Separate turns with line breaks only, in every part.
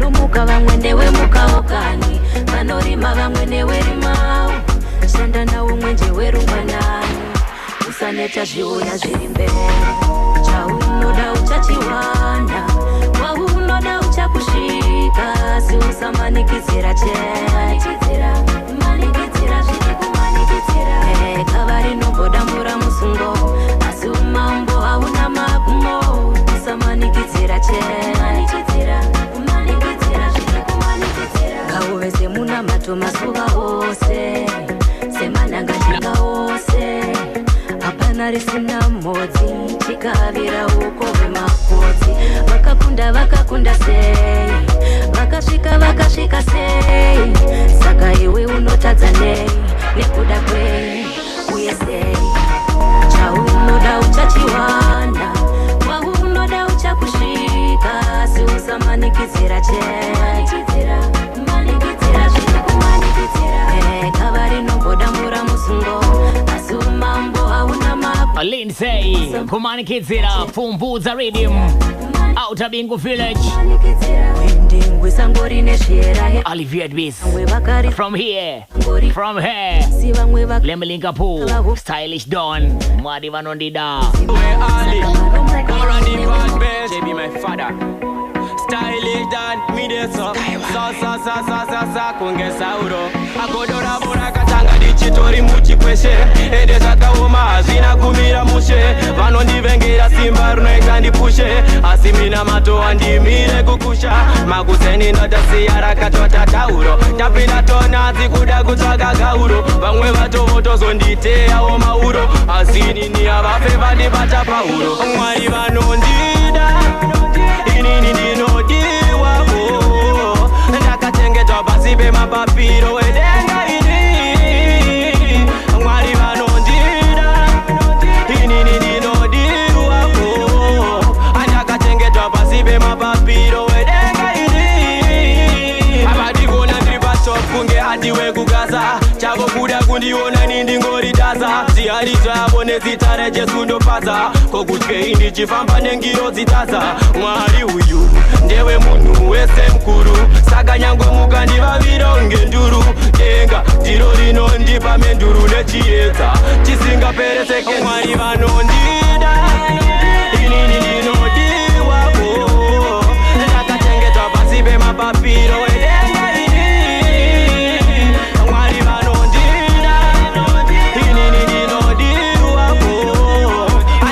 Vanomuka vamwe ndewe mukaokani, vanorima vamwe newe rimawo, shanda nawo mwenje werumbanani, usaneta zviuya zviri mberi, chaunoda uchachiwana, waunoda uchakusvika, asi usamanikidzira chemanikidzira zviri kumanikidzira, kavari nombodambura musungo, asi umambo hauna magumo, usamanikidzira chemanikidzira zviri kumanikidzira, ngauve semuna mato masuva ose, semanangatinga ose, hapana risina modzi, chikavira ukove makodzi, vakakunda sei, vakasvika sei, saka iwe unotadza nei, nekuda kwei uye sei, chaunoda uchachiwana, waunoda uchakusvika, asi usamanikidzira chemanikidzira zviri kumanikidzira, kavari nombodambura musungo, asi umambo hauna magumo.
Lindsay kumanikidzira Pfumbudza Rhythm out of Bingu Village. Olivia Edwis from here, from her. Lemlinga Pool, Stylish Dawn, Mwadi Vanondida.
JB my father. Stylish Dawn, me de so. Sa kunge sauro. Akodora bora katanga dichitori muchi kweshe. Ede zakaoma hazina kumira mushe. Vanondivengera simba runoita ndipushe. Asimina mato andimire kukusha. Makuseni ndatasiya rakatota tauro. Tapinda tona zikuda kutsvaga gauro. Vamwe vatovotozonditeyawo mauro. Asinini avafe vandibata pauro. Mwari vanondida, inini ndinodiwa. Ndakachengetwa pasi pemapapiro edenga ini. Mwari vanondida, inini ndinodiwa. Ndakachengetwa pasi pemapapiro edenga ini. Abadikona ndiri patop kunge adiwe kugaza. Chavo kuda kundiona nindingoritaza. Ziyarizva abone zita rejesu ndopaza. Kokutye indichifamba nengiro dzitaza. Mwari uyu ndewe munhu wese mkuru, saka nyangwe mukandivavironge nduru. Denga ndiro rinondipa menduru nechiedza chisingapereseke. Mwari vanondida, inini ndinodiwa. Ndakachengetwa pasi pemapapiro edenga ini. Mwari vanondida, inini ndinodiwa.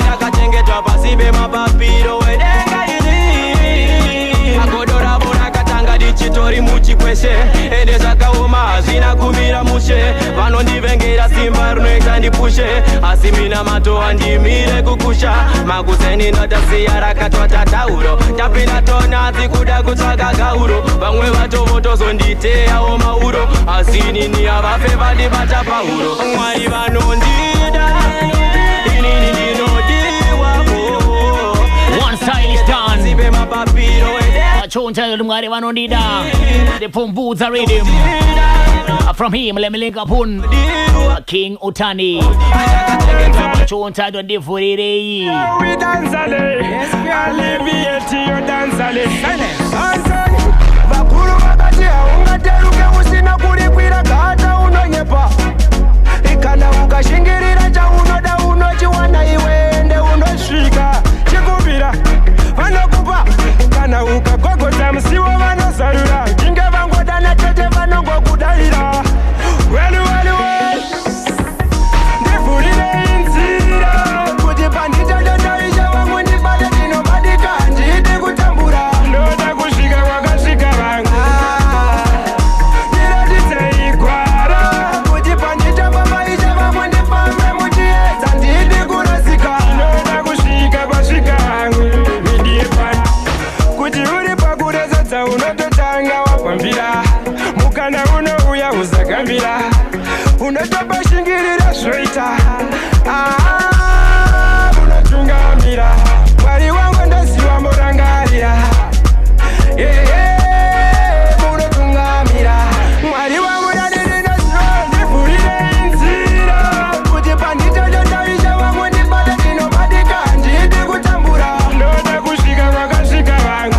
Ndakachengetwa pasi pemapapiro edenga ini. Akodora bona katanga dichitori muchi kweshe. Ende zvakaoma hazvina kumira mushe. Vanondivengera simba runoita ndipushe. Asi mina mato andimire kukusha. Makuseni ndatasiya rakatota tauro. Tapinda tona zikuda kutsvaga gauro. Vamwe vatovotozonditeyawo mauro. Asinini avafe vandibata pauro. Mwari vanondida, inini ndinodiwa.
One Stylish Dawn.
Zibe mapapiro
Chonta Mwari Vanondida. The Pfumbudza Rhythm. From him, Lemlinga Pool, King Utani. Chonta do Difurirei.
We dance ale, alleviate your dance ale. Vakuru vakati haungateruke usina kulikwira gata unonyepa. Ikana ukashingirira chaunoda unochiwana iwende unosvika. Chikubira vanokupa kana ukagogodza musiwo vanosarura. Chinge vangodana tete vanongokudaira. Well ndivhurire inzira kuti panditadadaisha vamwe ndibate ndinobadika ndidi kutambura. Ndoda kusvika kwakasvika vamwe. Ndiratidze igwara kuti panditamba maisha vamwe ndifambe muchiedza ndidi kurasika. Ndoda kusvika kwasvika vamwe. Midipani kuti uri pakurezedza unototanga wapambira. Mukana unouya uzagambira. Unotopashingirira zvoita. Unotungamira. Mwari wangu ndaziva murangarira. Unotungamira. Mwari wangu ndandinaziva ndivhurire inzira kuti panditadadaisha vamwe ndibate ndinobadika ndidi kutambura. Ndoda kusvika kwakasvika vamwe.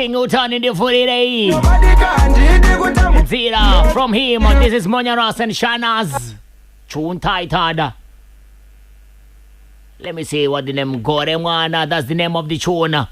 King Utan in the 40 day.
Nobody can do
Zira from him. This is Monya Ross and Shanaz. Tune tighted. Let me see what the name Goremwana. That's the name of the tune.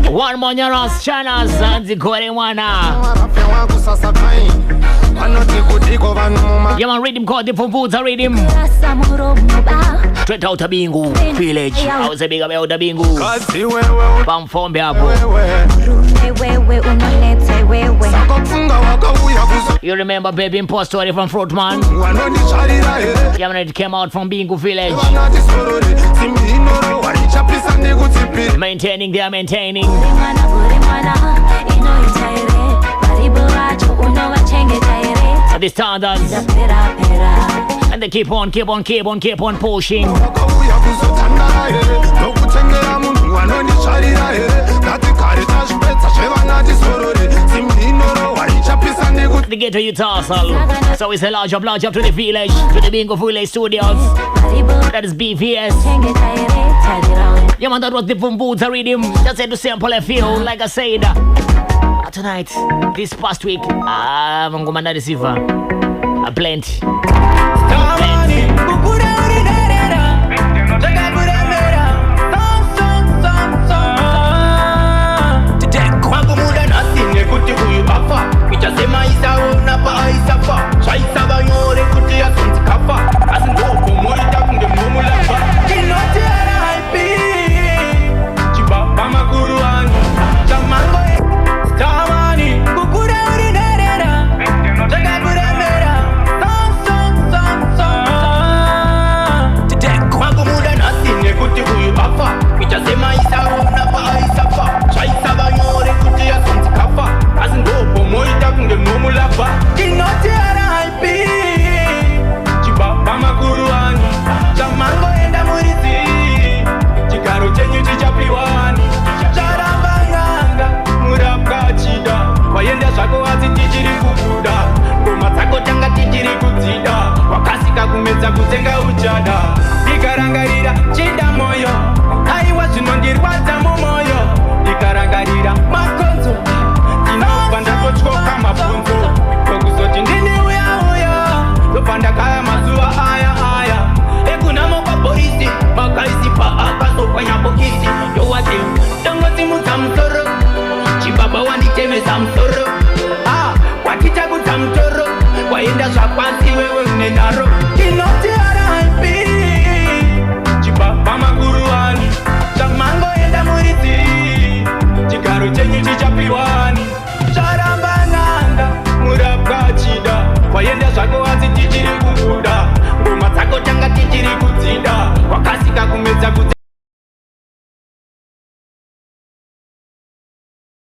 One Monya Ross Channel Zanzi Goremwana. Yeah man, read him called the Fumbuza, read him. Straight out of Bingu village. I was a big about the Bingu. Pam Fombe hapo. You remember baby impost story from Fruitman? Yeah man, it came out from Bingu village. Maintaining, they are maintaining. The standards. And they keep on pushing. The ghetto Utasal. So it's a large up to the village, to the Bingo Village Studios. That is BVS. Yeah man, that was the Fumbuza rhythm. Just had to sample a few, like I said. Tonight, this past week, I'm going to receive a blend.